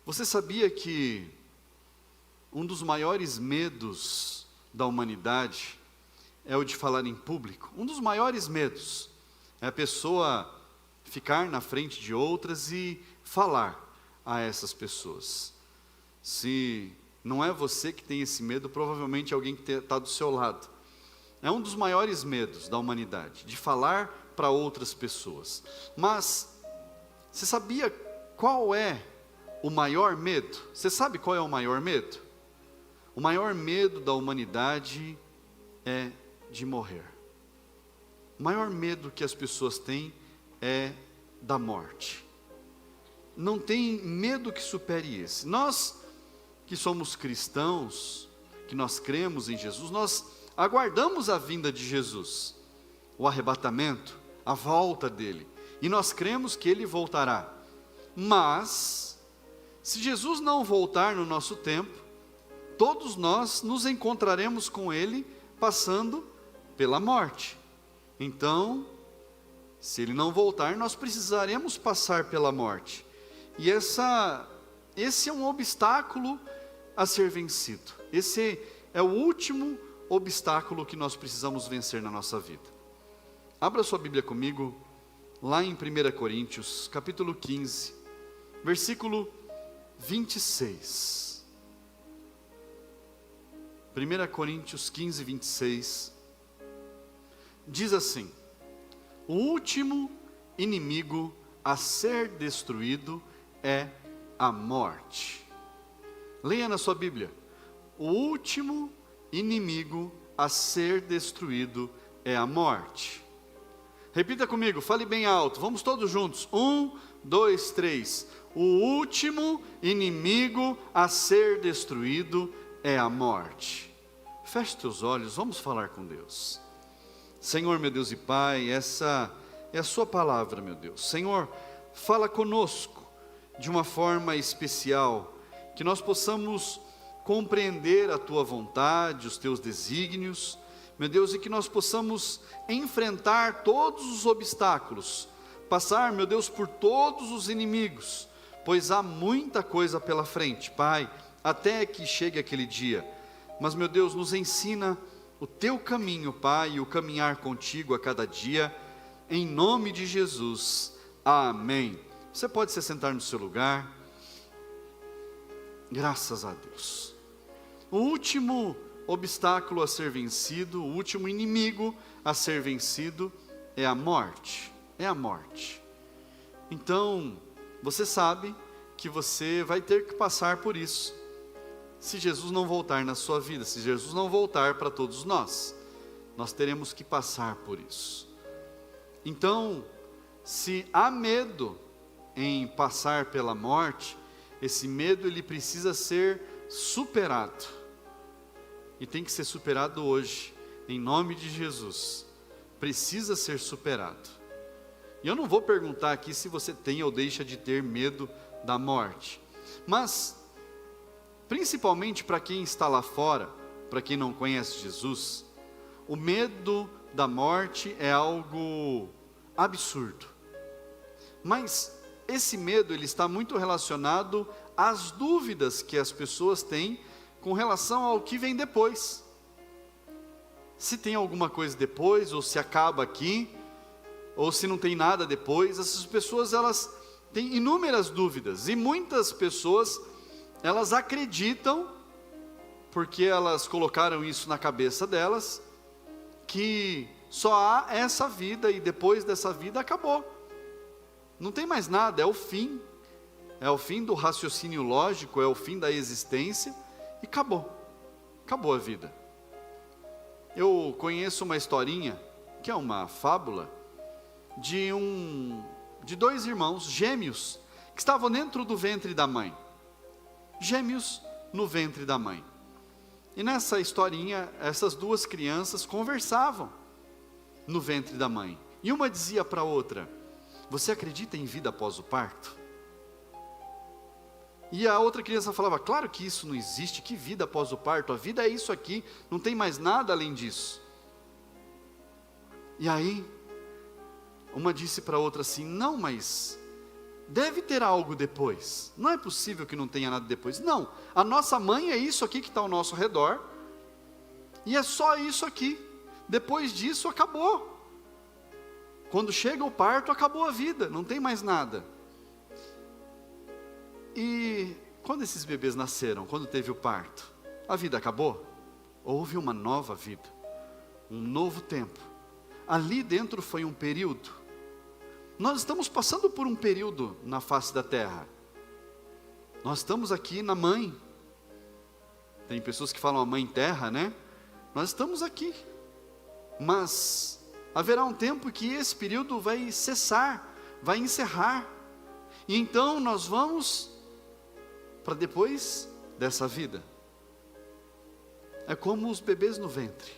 Você sabia que um dos maiores medos da humanidade é o de falar em público? Um dos maiores medos é a pessoa ficar na frente de outras e falar a essas pessoas. Se não é você que tem esse medo, provavelmente é alguém que está do seu lado. É um dos maiores medos da humanidade, de falar para outras pessoas. Mas, você sabia qual é o maior medo? Você sabe qual é o maior medo? O maior medo da humanidade é de morrer. O maior medo que as pessoas têm é da morte. Não tem medo que supere esse. Nós que somos cristãos, que nós cremos em Jesus, nós aguardamos a vinda de Jesus, o arrebatamento, a volta dele, e nós cremos que ele voltará. Mas, se Jesus não voltar no nosso tempo, todos nós nos encontraremos com ele passando pela morte. Então, se ele não voltar, nós precisaremos passar pela morte. E esse é um obstáculo a ser vencido. Esse é o último obstáculo que nós precisamos vencer na nossa vida. Abra sua Bíblia comigo, lá em 1 Coríntios, capítulo 15, versículo 26. 1 Coríntios 15, 26, diz assim: o último inimigo a ser destruído é a morte. Leia na sua Bíblia: o último inimigo a ser destruído é a morte. Repita comigo, fale bem alto, vamos todos juntos. 1, 2, 3. O último inimigo a ser destruído é a morte. Feche teus olhos, vamos falar com Deus. Senhor, meu Deus e Pai, essa é a sua palavra, meu Deus. Senhor, fala conosco de uma forma especial, que nós possamos compreender a tua vontade, os teus desígnios, meu Deus, e que nós possamos enfrentar todos os obstáculos, passar, meu Deus, por todos os inimigos, pois há muita coisa pela frente, Pai, até que chegue aquele dia. Mas, meu Deus, nos ensina o teu caminho, Pai, e o caminhar contigo a cada dia, em nome de Jesus, amém. Você pode se sentar no seu lugar. Graças a Deus. O último obstáculo a ser vencido, o último inimigo a ser vencido é a morte. É a morte. Então, você sabe que você vai ter que passar por isso, se Jesus não voltar na sua vida, se Jesus não voltar para todos nós teremos que passar por isso. Então, se há medo em passar pela morte, esse medo ele precisa ser superado, e tem que ser superado hoje, em nome de Jesus. Precisa ser superado. E eu não vou perguntar aqui se você tem ou deixa de ter medo da morte, mas principalmente para quem está lá fora, para quem não conhece Jesus, o medo da morte é algo absurdo. Mas esse medo ele está muito relacionado às dúvidas que as pessoas têm com relação ao que vem depois. Se tem alguma coisa depois, ou se acaba aqui, ou se não tem nada depois. Essas pessoas elas têm inúmeras dúvidas, e muitas pessoas elas acreditam, porque elas colocaram isso na cabeça delas, que só há essa vida e depois dessa vida acabou. Não tem mais nada, é o fim do raciocínio lógico, é o fim da existência e acabou a vida. Eu conheço uma historinha, que é uma fábula, de 2 irmãos gêmeos, que estavam dentro do ventre da mãe, gêmeos no ventre da mãe, e nessa historinha, essas 2 crianças conversavam no ventre da mãe, e uma dizia para a outra: você acredita em vida após o parto? E a outra criança falava: claro que isso não existe, que vida após o parto, a vida é isso aqui, não tem mais nada além disso. E aí, uma disse para a outra assim: não, mas deve ter algo depois. Não é possível que não tenha nada depois. Não, a nossa mãe é isso aqui que está ao nosso redor, e é só isso aqui. Depois disso, acabou. Quando chega o parto, acabou a vida, não tem mais nada. E quando esses bebês nasceram, quando teve o parto, a vida acabou? Houve uma nova vida, um novo tempo. Ali dentro foi um período. Nós estamos passando por um período na face da terra. Nós estamos aqui na mãe. Tem pessoas que falam a mãe terra, né? Nós estamos aqui. Mas haverá um tempo que esse período vai cessar, vai encerrar. E então nós vamos para depois dessa vida. É como os bebês no ventre,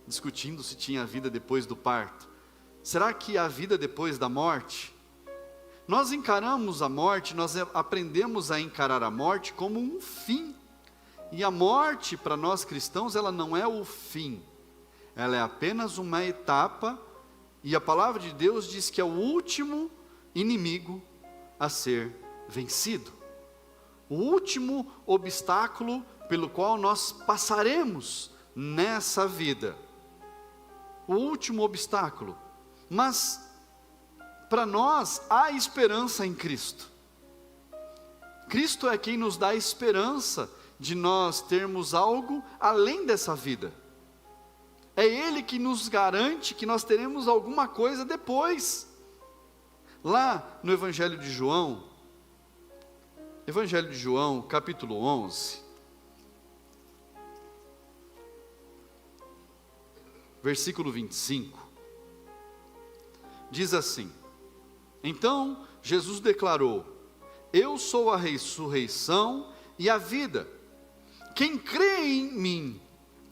discutindo se tinha vida depois do parto. Será que há vida depois da morte? Nós encaramos a morte, nós aprendemos a encarar a morte como um fim. E a morte, para nós cristãos, ela não é o fim. Ela é apenas uma etapa, e a palavra de Deus diz que é o último inimigo a ser vencido. O último obstáculo pelo qual nós passaremos nessa vida. O último obstáculo. Mas, para nós, há esperança em Cristo. Cristo é quem nos dá esperança de nós termos algo além dessa vida. É Ele que nos garante que nós teremos alguma coisa depois. Lá no Evangelho de João, capítulo 11, versículo 25, diz assim: então Jesus declarou: eu sou a ressurreição e a vida. Quem crê em mim,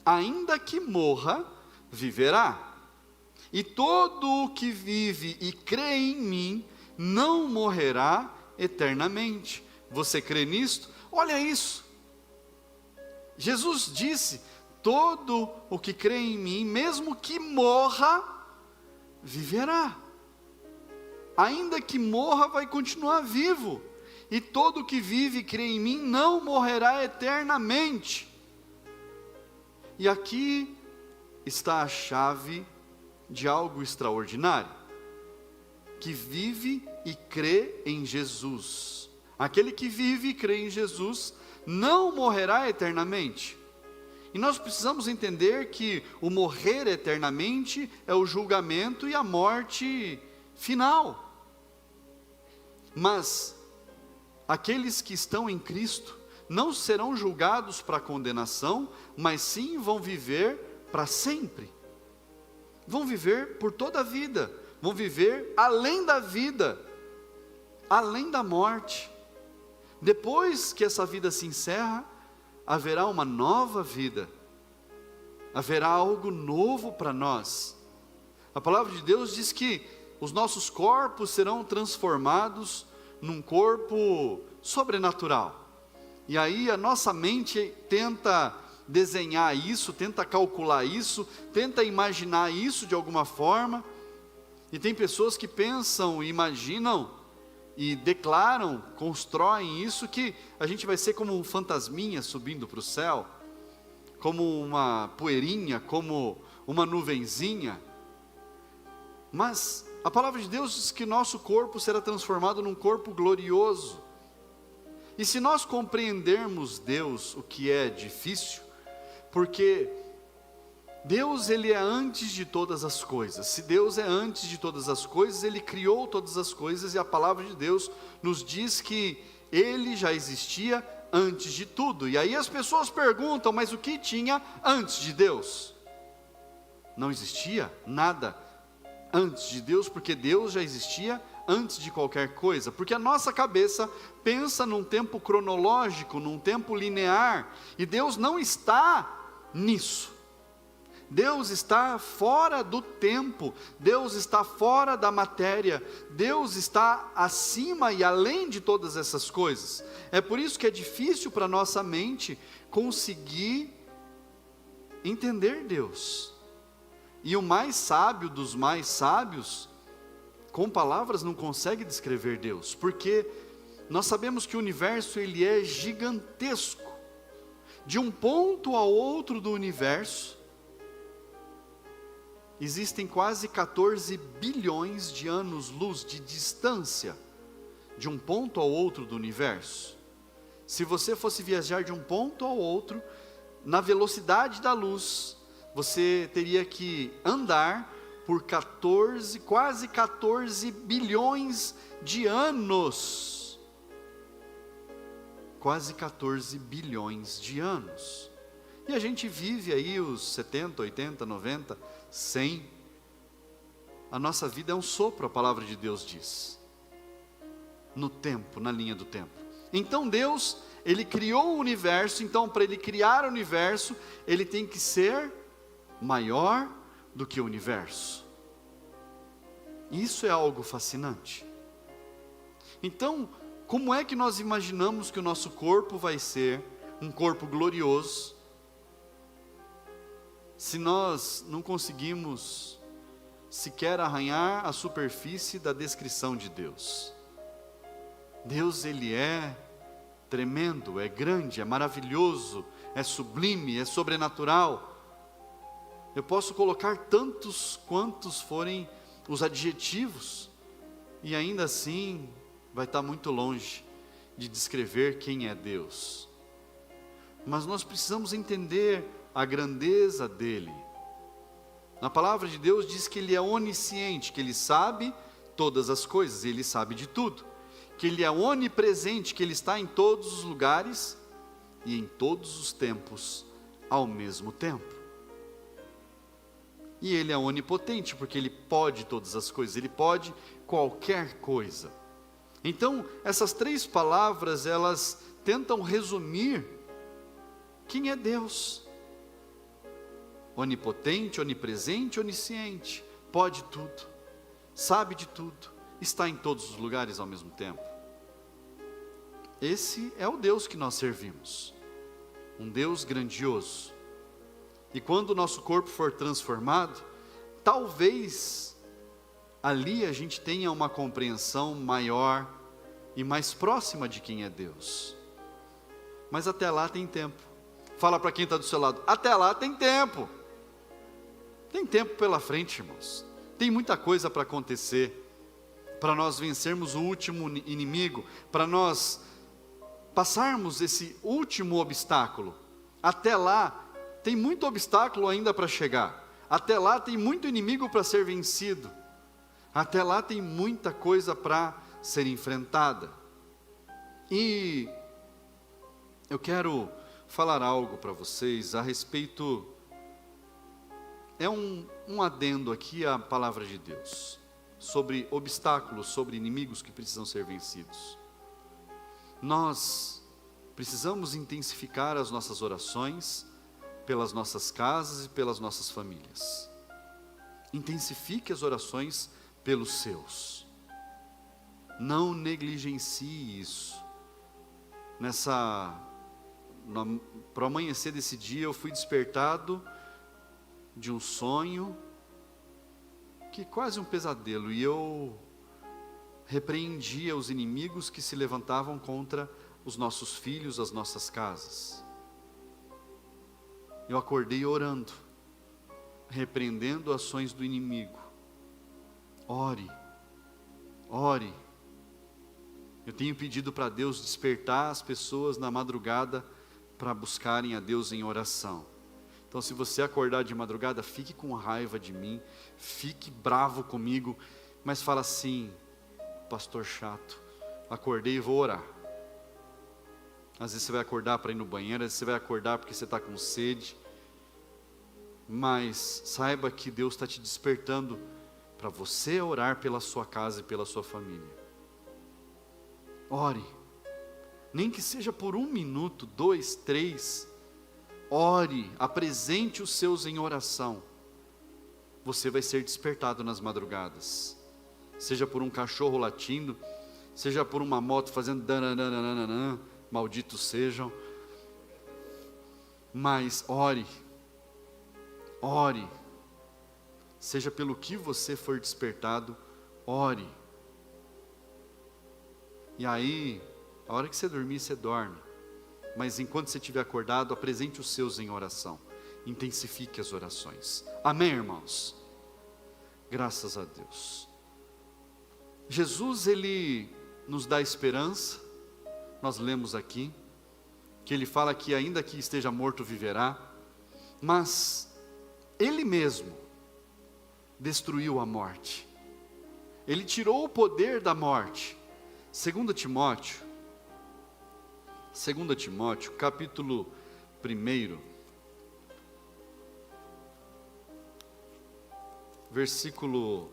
ainda que morra, viverá. E todo o que vive e crê em mim, não morrerá eternamente. Você crê nisto? Olha isso. Jesus disse: todo o que crê em mim, mesmo que morra, viverá. Ainda que morra, vai continuar vivo. E todo que vive e crê em mim não morrerá eternamente. E aqui está a chave de algo extraordinário. Que vive e crê em Jesus. Aquele que vive e crê em Jesus não morrerá eternamente. E nós precisamos entender que o morrer eternamente é o julgamento e a morte final. Mas aqueles que estão em Cristo não serão julgados para condenação, mas sim vão viver para sempre. Vão viver por toda a vida, vão viver além da vida, além da morte. Depois que essa vida se encerra, haverá uma nova vida, haverá algo novo para nós. A palavra de Deus diz que os nossos corpos serão transformados num corpo sobrenatural. E aí a nossa mente tenta desenhar isso, tenta calcular isso, tenta imaginar isso de alguma forma. E tem pessoas que pensam, imaginam e declaram, constroem isso, que a gente vai ser como um fantasminha subindo para o céu, como uma poeirinha, como uma nuvenzinha. Mas a palavra de Deus diz que nosso corpo será transformado num corpo glorioso. E se nós compreendermos Deus, o que é difícil, porque Deus, Ele é antes de todas as coisas. Se Deus é antes de todas as coisas, Ele criou todas as coisas, e a palavra de Deus nos diz que Ele já existia antes de tudo. E aí as pessoas perguntam, mas o que tinha antes de Deus? Não existia nada antes de Deus, porque Deus já existia antes de qualquer coisa, porque a nossa cabeça pensa num tempo cronológico, num tempo linear, e Deus não está nisso. Deus está fora do tempo, Deus está fora da matéria, Deus está acima e além de todas essas coisas. É por isso que é difícil para a nossa mente conseguir entender Deus. E o mais sábio dos mais sábios, com palavras não consegue descrever Deus, porque nós sabemos que o universo ele é gigantesco. De um ponto ao outro do universo, existem quase 14 bilhões de anos-luz de distância de um ponto ao outro do universo. Se você fosse viajar de um ponto ao outro, na velocidade da luz, você teria que andar por quase 14 bilhões de anos. Quase 14 bilhões de anos. E a gente vive aí os 70, 80, 90, 100. A nossa vida é um sopro, a palavra de Deus diz. No tempo, na linha do tempo. Então Deus, Ele criou o universo, então para Ele criar o universo, Ele tem que ser maior do que o universo. Isso é algo fascinante. Então, como é que nós imaginamos que o nosso corpo vai ser um corpo glorioso, se nós não conseguimos sequer arranhar a superfície da descrição de Deus? Deus, Ele é tremendo, é grande, é maravilhoso, é sublime, é sobrenatural. Eu posso colocar tantos quantos forem os adjetivos, e ainda assim vai estar muito longe de descrever quem é Deus. Mas nós precisamos entender a grandeza dEle. A palavra de Deus diz que Ele é onisciente, que Ele sabe todas as coisas, Ele sabe de tudo. Que Ele é onipresente, que Ele está em todos os lugares e em todos os tempos ao mesmo tempo. E Ele é onipotente, porque Ele pode todas as coisas, Ele pode qualquer coisa. Então, essas três palavras, elas tentam resumir quem é Deus. Onipotente, onipresente, onisciente, pode tudo, sabe de tudo, está em todos os lugares ao mesmo tempo. Esse é o Deus que nós servimos, um Deus grandioso. E quando o nosso corpo for transformado, talvez ali a gente tenha uma compreensão maior e mais próxima de quem é Deus. Mas até lá tem tempo. Fala para quem está do seu lado, até lá tem tempo. Tem tempo pela frente, irmãos. Tem muita coisa para acontecer, para nós vencermos o último inimigo, para nós passarmos esse último obstáculo. Até lá tem muito obstáculo ainda para chegar. Até lá tem muito inimigo para ser vencido. Até lá tem muita coisa para ser enfrentada. E eu quero falar algo para vocês a respeito, é um adendo aqui à palavra de Deus, sobre obstáculos, sobre inimigos que precisam ser vencidos. Nós precisamos intensificar as nossas orações pelas nossas casas e pelas nossas famílias. Intensifique as orações pelos seus. Não negligencie isso. Para o amanhecer desse dia, eu fui despertado de um sonho, que quase um pesadelo, e eu repreendia os inimigos que se levantavam contra os nossos filhos, as nossas casas. Eu acordei orando, repreendendo ações do inimigo. Ore, ore. Eu tenho pedido para Deus despertar as pessoas na madrugada para buscarem a Deus em oração. Então, se você acordar de madrugada, fique com raiva de mim, fique bravo comigo, mas fala assim: pastor chato, acordei e vou orar. Às vezes você vai acordar para ir no banheiro, às vezes você vai acordar porque você está com sede, mas saiba que Deus está te despertando para você orar pela sua casa e pela sua família. Ore, nem que seja por 1 minuto, 2, 3, ore, apresente os seus em oração. Você vai ser despertado nas madrugadas, seja por um cachorro latindo, seja por uma moto fazendo dananana, malditos sejam, mas ore, ore, seja pelo que você for despertado, ore. E aí, a hora que você dormir, você dorme. Mas enquanto você estiver acordado, apresente os seus em oração. Intensifique as orações. Amém, irmãos? Graças a Deus. Jesus, Ele nos dá esperança. Nós lemos aqui, que Ele fala que ainda que esteja morto, viverá. Mas Ele mesmo destruiu a morte. Ele tirou o poder da morte. 2 Timóteo, capítulo 1, versículo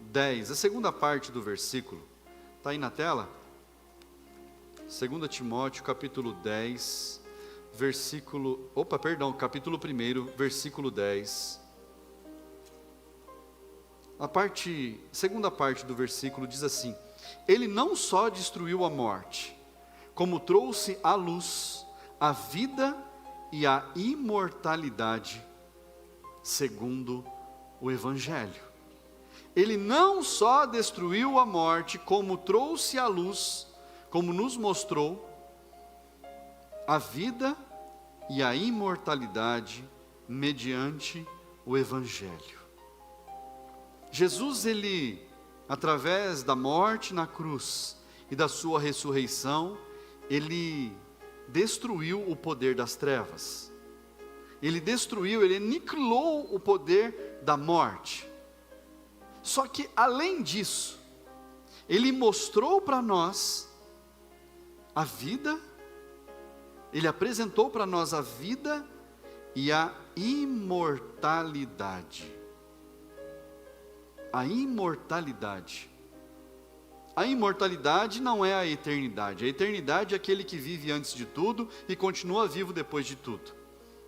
10, a segunda parte do versículo, está aí na tela? 2 Timóteo, capítulo 10, capítulo 1, versículo 10. Segunda parte do versículo diz assim: Ele não só destruiu a morte, como trouxe à luz a vida e a imortalidade, segundo o Evangelho. Ele não só destruiu a morte, como trouxe à luz, como nos mostrou, a vida e a imortalidade mediante o Evangelho. Jesus, Ele, através da morte na cruz e da sua ressurreição, Ele destruiu o poder das trevas. Ele aniquilou o poder da morte. Só que, além disso, Ele mostrou para nós a vida, Ele apresentou para nós a vida e a imortalidade. A imortalidade. A imortalidade não é a eternidade. A eternidade é aquele que vive antes de tudo e continua vivo depois de tudo.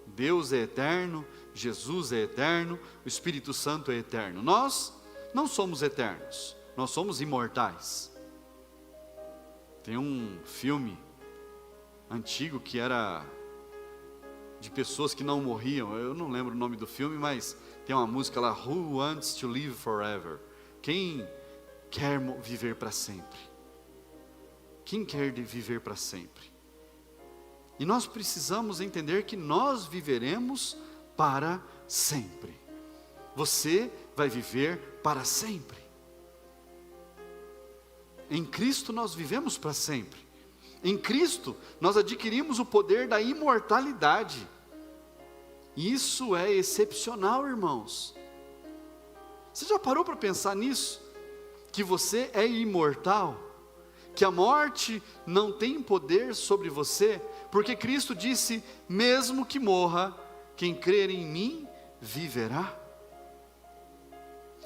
Deus é eterno, Jesus é eterno, o Espírito Santo é eterno. Nós não somos eternos, nós somos imortais. Tem um filme antigo que era de pessoas que não morriam. Eu não lembro o nome do filme, mas tem uma música lá, Who Wants to Live Forever? Quem quer viver para sempre? Quem quer viver para sempre? E nós precisamos entender que nós viveremos para sempre. Você vai viver para sempre. Em Cristo nós vivemos para sempre. Em Cristo nós adquirimos o poder da imortalidade. Isso é excepcional, irmãos. Você já parou para pensar nisso? Que você é imortal? Que a morte não tem poder sobre você? Porque Cristo disse, mesmo que morra, quem crer em mim, viverá.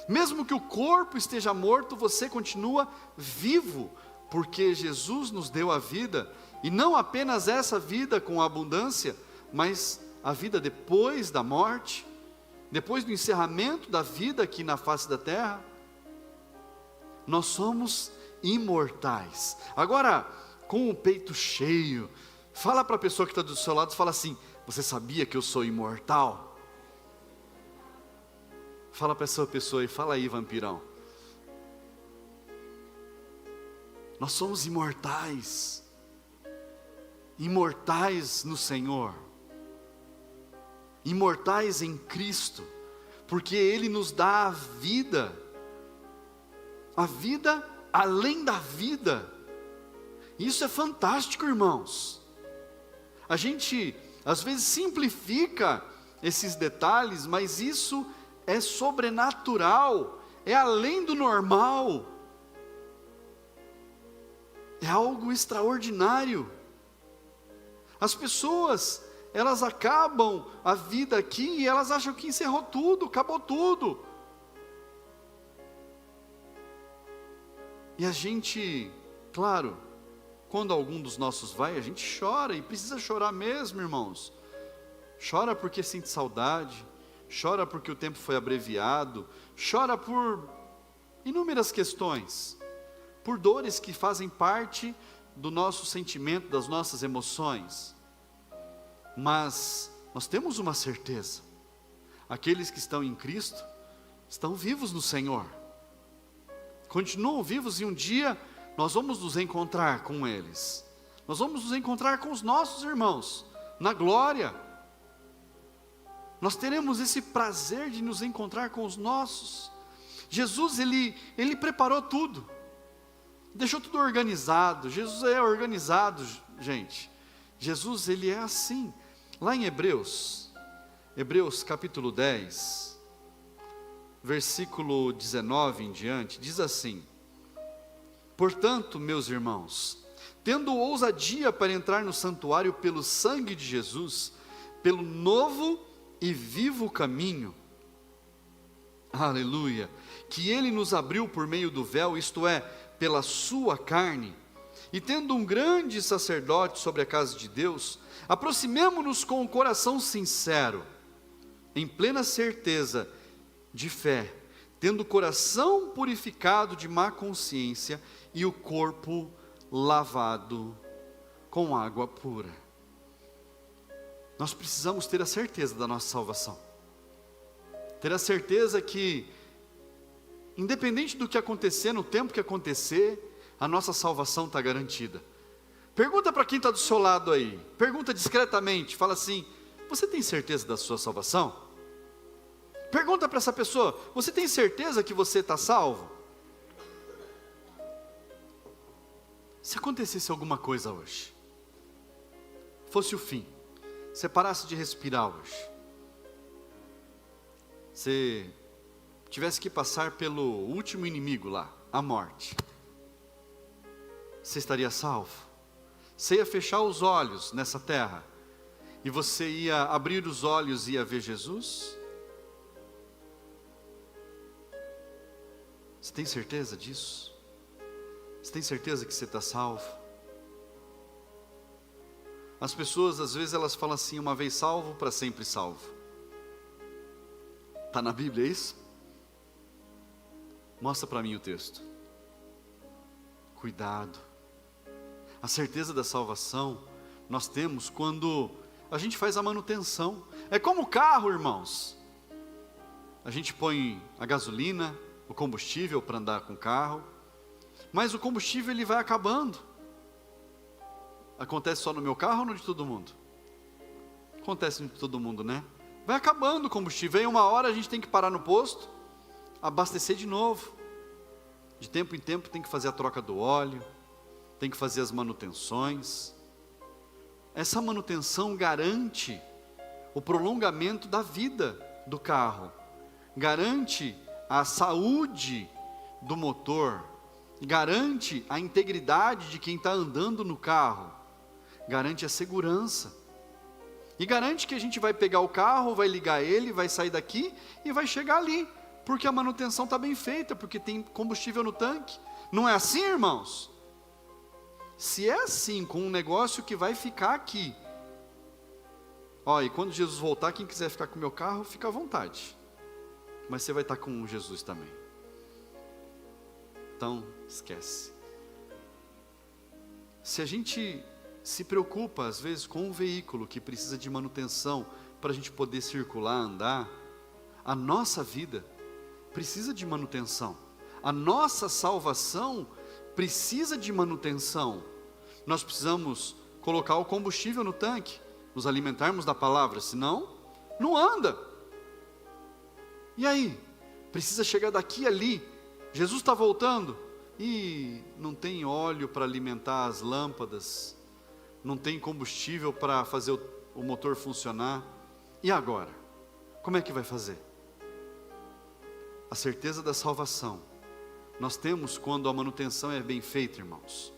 Mesmo que o corpo esteja morto, você continua vivo, porque Jesus nos deu a vida, e não apenas essa vida com abundância, mas a vida depois da morte, depois do encerramento da vida aqui na face da terra. Nós somos imortais. Agora, com o peito cheio, fala para a pessoa que está do seu lado, fala assim: você sabia que eu sou imortal? Fala para essa pessoa e fala aí, vampirão. Nós somos imortais. Imortais no Senhor. Imortais em Cristo. Porque Ele nos dá a vida. A vida além da vida. Isso é fantástico, irmãos. A gente às vezes simplifica esses detalhes, mas isso é sobrenatural, é além do normal, é algo extraordinário. As pessoas, elas acabam a vida aqui e elas acham que encerrou tudo, acabou tudo. E a gente, claro, quando algum dos nossos vai, a gente chora, e precisa chorar mesmo, irmãos. Chora porque sente saudade, chora porque o tempo foi abreviado, chora por inúmeras questões, por dores que fazem parte do nosso sentimento, das nossas emoções. Mas nós temos uma certeza: aqueles que estão em Cristo estão vivos no Senhor. continuam vivos e um dia nós vamos nos encontrar com eles. Nós vamos nos encontrar com os nossos irmãos, na glória. Nós teremos esse prazer de nos encontrar com os nossos. Jesus, Ele preparou tudo. Deixou tudo organizado. Jesus é organizado, gente. Jesus, Ele é assim. Lá em Hebreus capítulo 10, versículo 19 em diante, diz assim: portanto, meus irmãos, tendo ousadia para entrar no santuário pelo sangue de Jesus, pelo novo e vivo caminho, aleluia, que Ele nos abriu por meio do véu, isto é, pela sua carne, e tendo um grande sacerdote sobre a casa de Deus, aproximemo-nos com o coração sincero, em plena certeza de fé, tendo o coração purificado de má consciência e o corpo lavado com água pura. Nós precisamos ter a certeza da nossa salvação, ter a certeza que, independente do que acontecer, no tempo que acontecer, a nossa salvação está garantida. Pergunta para quem está do seu lado aí, pergunta discretamente, fala assim: você tem certeza da sua salvação? Pergunta para essa pessoa: você tem certeza que você está salvo? Se acontecesse alguma coisa hoje, fosse o fim, você parasse de respirar hoje, você tivesse que passar pelo último inimigo lá, a morte, você estaria salvo? Você ia fechar os olhos nessa terra e você ia abrir os olhos e ia ver Jesus? Você tem certeza disso? Você tem certeza que você está salvo? As pessoas às vezes elas falam assim: uma vez salvo, para sempre salvo. Está na Bíblia isso? Mostra para mim o texto. Cuidado. A certeza da salvação nós temos quando a gente faz a manutenção. É como o carro, irmãos. A gente põe a gasolina, o combustível para andar com o carro, mas o combustível ele vai acabando. Acontece só no meu carro ou no de todo mundo? Acontece no de todo mundo, né? Vai acabando o combustível, aí uma hora a gente tem que parar no posto, abastecer de novo. De tempo em tempo tem que fazer a troca do óleo, tem que fazer as manutenções. Essa manutenção garante o prolongamento da vida do carro, garante a saúde do motor, garante a integridade de quem está andando no carro, garante a segurança, e garante que a gente vai pegar o carro, vai ligar ele, vai sair daqui e vai chegar ali, porque a manutenção está bem feita, porque tem combustível no tanque. Não é assim, irmãos? Se é assim com um negócio que vai ficar aqui, ó, e quando Jesus voltar, quem quiser ficar com o meu carro, fica à vontade, mas você vai estar com Jesus também. Então, esquece. Se a gente se preocupa, às vezes, com um veículo que precisa de manutenção para a gente poder circular, andar, a nossa vida precisa de manutenção. A nossa salvação precisa de manutenção. Nós precisamos colocar o combustível no tanque, nos alimentarmos da palavra, senão não anda. E aí? Precisa chegar daqui ali. Jesus está voltando e não tem óleo para alimentar as lâmpadas, não tem combustível para fazer o motor funcionar. E agora? Como é que vai fazer? A certeza da salvação nós temos quando a manutenção é bem feita, irmãos.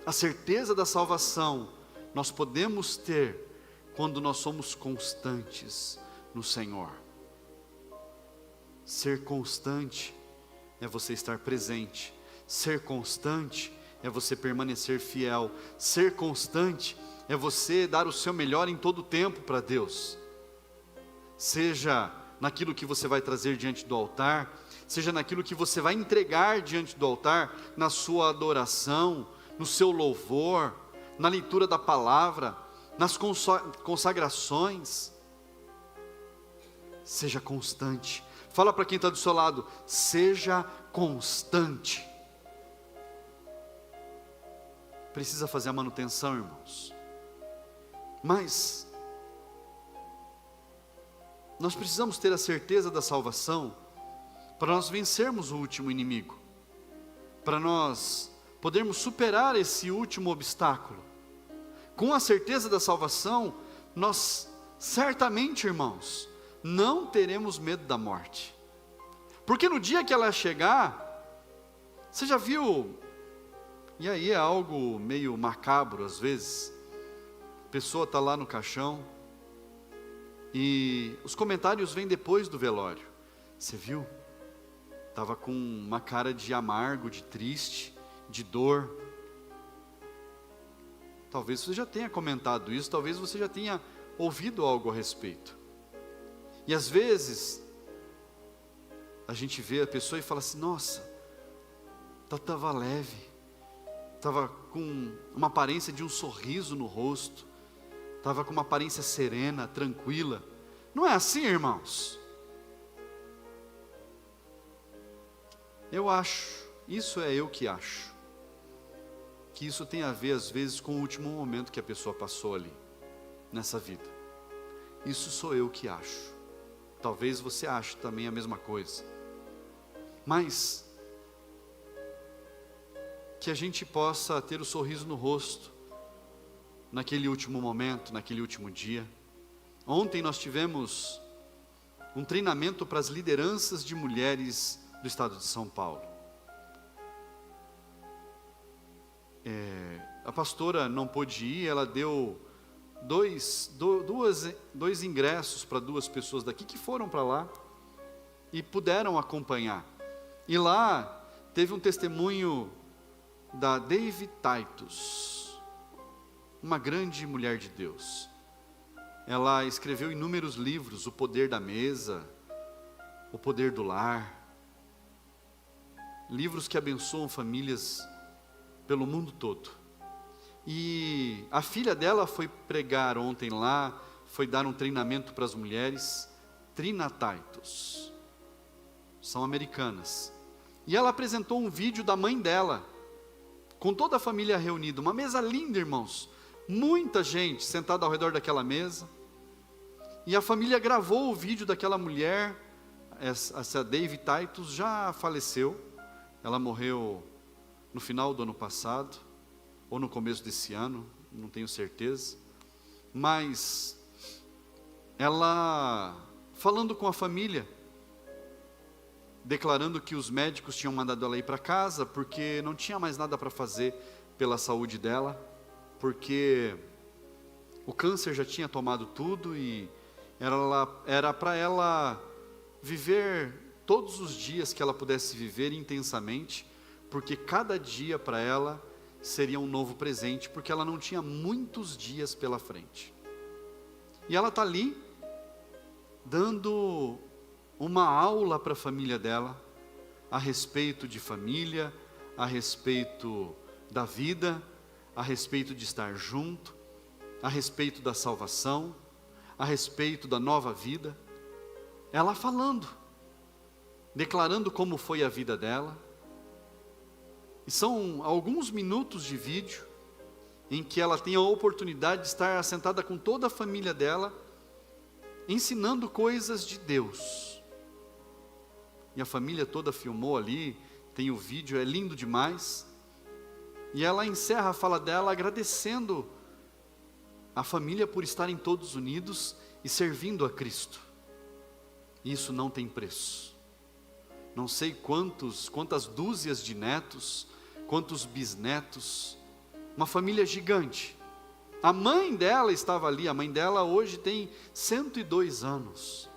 A certeza da salvação nós podemos ter quando nós somos constantes no Senhor. Ser constante é você estar presente. Ser constante é você permanecer fiel. Ser constante é você dar o seu melhor em todo o tempo para Deus. Seja naquilo que você vai trazer diante do altar, seja naquilo que você vai entregar diante do altar, na sua adoração, no seu louvor, na leitura da palavra, nas consagrações. Seja constante. Fala para quem está do seu lado: seja constante. Precisa fazer a manutenção, irmãos. Mas nós precisamos ter a certeza da salvação para nós vencermos o último inimigo, para nós podermos superar esse último obstáculo. Com a certeza da salvação, nós certamente, irmãos, não teremos medo da morte. Porque no dia que ela chegar, você já viu, e aí é algo meio macabro às vezes, a pessoa está lá no caixão, e os comentários vêm depois do velório. Você viu? Estava com uma cara de amargo, de triste, de dor. Talvez você já tenha comentado isso, talvez você já tenha ouvido algo a respeito. E às vezes, a gente vê a pessoa e fala assim: nossa, estava leve, estava com uma aparência de um sorriso no rosto, estava com uma aparência serena, tranquila. Não é assim, irmãos? Eu acho, isso é eu que acho, que isso tem a ver às vezes com o último momento que a pessoa passou ali, nessa vida. Isso sou eu que acho. Talvez você ache também a mesma coisa. Mas que a gente possa ter o sorriso no rosto naquele último momento, naquele último dia. Ontem nós tivemos um treinamento para as lideranças de mulheres do estado de São Paulo. A pastora não pôde ir, ela deu dois ingressos para 2 pessoas daqui que foram para lá e puderam acompanhar. E lá teve um testemunho da David Titus, uma grande mulher de Deus. Ela escreveu inúmeros livros: O Poder da Mesa, O Poder do Lar, livros que abençoam famílias pelo mundo todo. E a filha dela foi pregar ontem lá, foi dar um treinamento para as mulheres, Trina Titus, são americanas. E ela apresentou um vídeo da mãe dela, com toda a família reunida, uma mesa linda, irmãos, muita gente sentada ao redor daquela mesa, e a família gravou o vídeo daquela mulher. Essa David Titus já faleceu, ela morreu no final do ano passado, ou no começo desse ano, não tenho certeza, mas ela falando com a família, declarando que os médicos tinham mandado ela ir para casa, porque não tinha mais nada para fazer pela saúde dela, porque o câncer já tinha tomado tudo, e era para ela viver todos os dias que ela pudesse viver intensamente, porque cada dia para ela seria um novo presente, porque ela não tinha muitos dias pela frente. E ela está ali, dando uma aula para a família dela, a respeito de família, a respeito da vida, a respeito de estar junto, a respeito da salvação, a respeito da nova vida. Ela falando, declarando como foi a vida dela. E são alguns minutos de vídeo em que ela tem a oportunidade de estar assentada com toda a família dela, ensinando coisas de Deus. E a família toda filmou ali, tem o vídeo, é lindo demais. E ela encerra a fala dela agradecendo a família por estarem todos unidos e servindo a Cristo. Isso não tem preço. Não sei quantas dúzias de netos, quantos bisnetos, uma família gigante. A mãe dela estava ali, a mãe dela hoje tem 102 anos.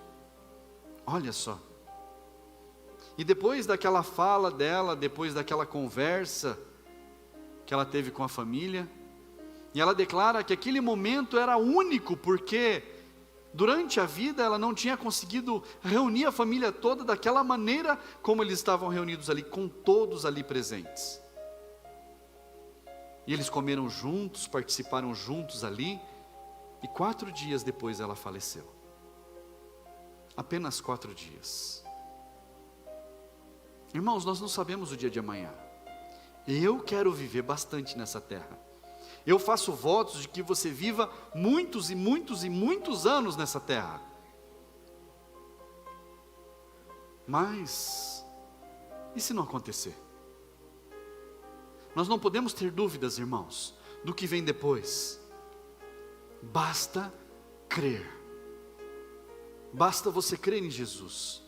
Olha só. E depois daquela fala dela, depois daquela conversa que ela teve com a família, e ela declara que aquele momento era único, porque durante a vida ela não tinha conseguido reunir a família toda daquela maneira como eles estavam reunidos ali, com todos ali presentes. E eles comeram juntos, participaram juntos ali, e 4 dias depois ela faleceu. Apenas 4 dias. Irmãos, nós não sabemos o dia de amanhã. Eu quero viver bastante nessa terra. Eu faço votos de que você viva muitos e muitos e muitos anos nessa terra. Mas, e se não acontecer? Nós não podemos ter dúvidas, irmãos, do que vem depois. Basta crer. Basta você crer em Jesus.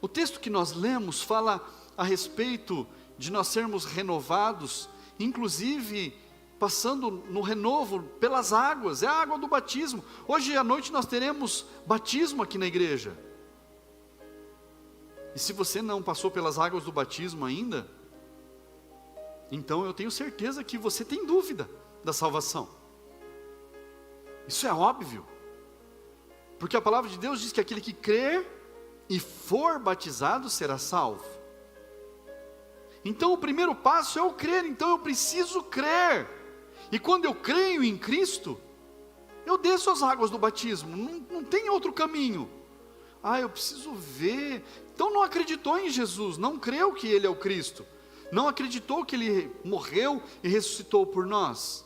O texto que nós lemos fala a respeito de nós sermos renovados, inclusive passando no renovo pelas águas, é a água do batismo. Hoje à noite nós teremos batismo aqui na igreja. E se você não passou pelas águas do batismo ainda, então eu tenho certeza que você tem dúvida da salvação. Isso é óbvio, porque a palavra de Deus diz que aquele que crer e for batizado será salvo. Então o primeiro passo é o crer, então eu preciso crer. E quando eu creio em Cristo, eu desço as águas do batismo, não tem outro caminho. Eu preciso ver. Então não acreditou em Jesus, não creu que Ele é o Cristo, não acreditou que Ele morreu e ressuscitou por nós.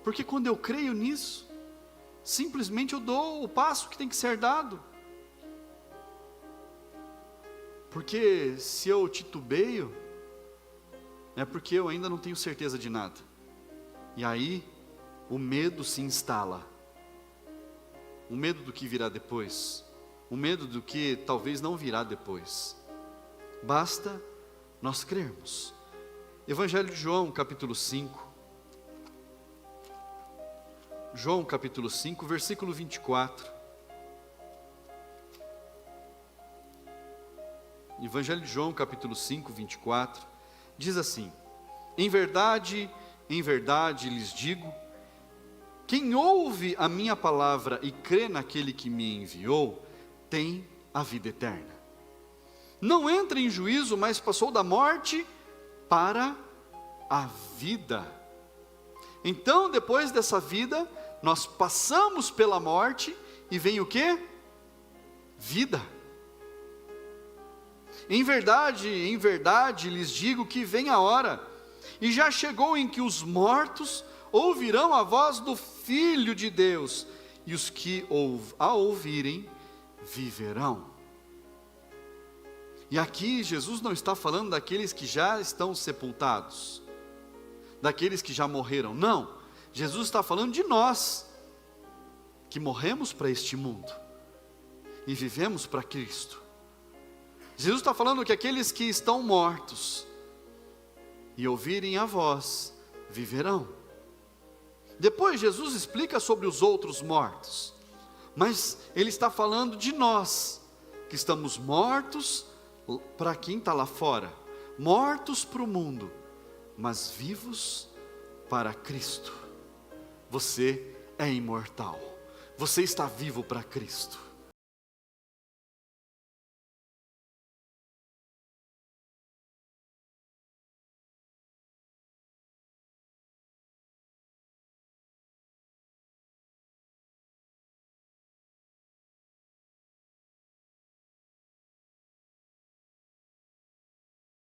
Porque quando eu creio nisso, simplesmente eu dou o passo que tem que ser dado. Porque se eu titubeio, é porque eu ainda não tenho certeza de nada. E aí, o medo se instala. O medo do que virá depois. O medo do que talvez não virá depois. Basta nós crermos. Evangelho de João, capítulo 5. João, capítulo 5, versículo 24. Evangelho de João, capítulo 5, 24. Diz assim: em verdade lhes digo, quem ouve a minha palavra e crê naquele que me enviou, tem a vida eterna. Não entra em juízo, mas passou da morte para a vida. Então, depois dessa vida, nós passamos pela morte e vem o quê? Vida. Em verdade lhes digo que vem a hora, e já chegou em que os mortos ouvirão a voz do Filho de Deus, e os que a ouvirem, viverão. E aqui Jesus não está falando daqueles que já estão sepultados, daqueles que já morreram, não. Jesus está falando de nós, que morremos para este mundo, e vivemos para Cristo. Jesus está falando que aqueles que estão mortos, e ouvirem a voz, viverão. Depois Jesus explica sobre os outros mortos, mas Ele está falando de nós, que estamos mortos para quem está lá fora, mortos para o mundo, mas vivos para Cristo. Você é imortal, você está vivo para Cristo.